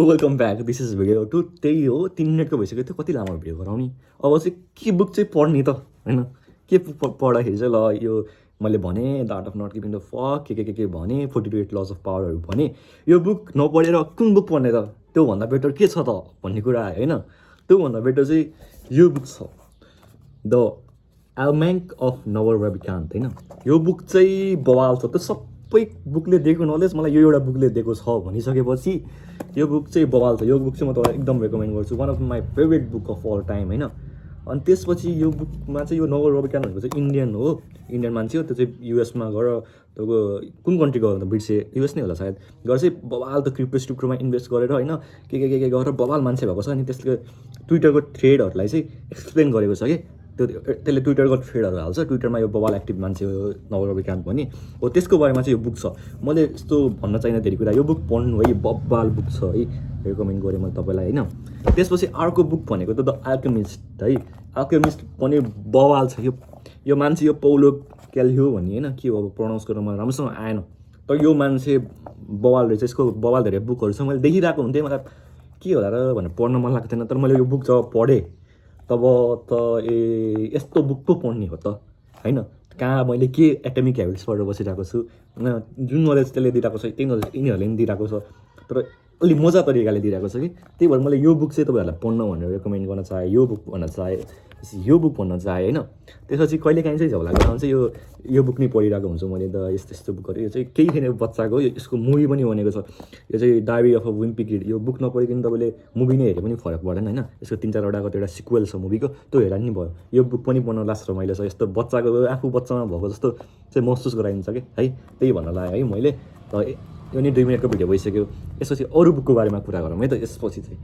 Welcome back, this is video two. त्यही हो 3 मिनटको भइसक्यो थियो, कति लामो भिडियो गराउने। अब चाहिँ के बुक चाहिँ पढ्ने त होइन, के पढ्दाखेरि चाहिँ ल यो मैले भने the art of not giving the fuck के भने 48 लज अफ पावरहरू भने, यो बुक नपढेर कुन बुक पढ्ने त, त्योभन्दा बेटर के छ त भन्ने कुरा आयो होइन। त्योभन्दा बेटर चाहिँ यो बुक छ, द एल्म्यान्क अफ नवल रविकान्त होइन। यो बुक चाहिँ बवाल छ। त्यो सबै बुकले दिएको नलेज मलाई यो एउटा बुकले दिएको छ भनिसकेपछि यो बुक चाहिँ बवाल छ। यो बुक चाहिँ म तपाईँलाई एकदम रेकमेन्ड गर्छु, one of my favourite book of all time होइन। अनि त्यसपछि यो बुकमा चाहिँ यो नवल रविकान्त भनेको चाहिँ इन्डियन हो, इन्डियन मान्छे हो। त्यो चाहिँ युएसमा गएर तपाईँको कुन कन्ट्री गयो भने बिर्से, युएस नै होला सायद, गएर चाहिँ बवाल त क्रिप्टोमा इन्भेस्ट गरेर होइन के गरेर बवाल मान्छे भएको छ। अनि त्यसले ट्विटरको थ्रेडहरूलाई चाहिँ एक्सप्लेन गरेको छ कि त्यसले ट्विटरको थ्रेडहरू हाल्छ, ट्विटरमा यो बवाल एक्टिभ मान्छे हो नवल रविकान्त पनि हो, त्यसको बारेमा चाहिँ यो बुक छ। मैले यस्तो भन्न चाहिने धेरै कुरा, यो बुक पढ्नु है, बवाल बुक छ है, रेकमेन्ड गरेँ मैले तपाईँलाई होइन। त्यसपछि अर्को बुक भनेको त द अल्केमिस्ट है। अल्केमिस्ट पनि बवाल छ। यो मान्छे यो पौलो क्याल्हो भन्ने होइन, के हो अब प्रनाउन्स गर्न मलाई राम्रोसँग आएन, तर यो मान्छे बवाल रहेछ। यसको बवाल धेरै बुकहरू छ, मैले देखिरहेको हुन्थेँ, मलाई के होला र भनेर पढ्न मन लाग्थेन। तर मैले यो बुक जब पढेँ तब त यस्तो बुक पो पढ्ने हो त होइन। कहाँ मैले के एटमिक ह्याबिट्स पढेर बसिरहेको छु होइन, जुन नलेज त्यसले दिइरहेको छ त्यही नलेज यिनीहरूले पनि दिइरहेको छ, तर अलिक मजा तरिकाले दिइरहेको छ कि। त्यही भएर मैले यो बुक चाहिँ तपाईँहरूलाई पढ्न भनेर रेकमेन्ड गर्न चाहेँ, यो बुक भन्न चाहेँ होइन। त्यसपछि कहिलेकाहीँ चाहिँ झगडा गर्दा चाहिँ यो बुक नै पढिरहेको हुन्छु मैले, द यस्तो बुकहरू। यो चाहिँ केही छैन बच्चाको, यसको मुभी पनि बनेको छ। यो चाहिँ diary of a Wimpy kid. यो बुक नपढिकन तपाईँले मुभी नै हेरे पनि फरक पर्दैन होइन। यसको 3-4वटा कतिवटा सिक्वेल छ मुभीको, त्यो हेर्दा नि भयो। यो बुक पनि पढ्न लास्ट रमाइलो छ। यस्तो बच्चाको आफू बच्चामा भएको जस्तो चाहिँ महसुस गराइन्छ कि है, त्यही भन्न लाग्यो है मैले। र यो नि 2 मिनटको भिडियो भइसक्यो। यसपछि अरू बुकको बारेमा कुरा गरौँ है त यसपछि चाहिँ।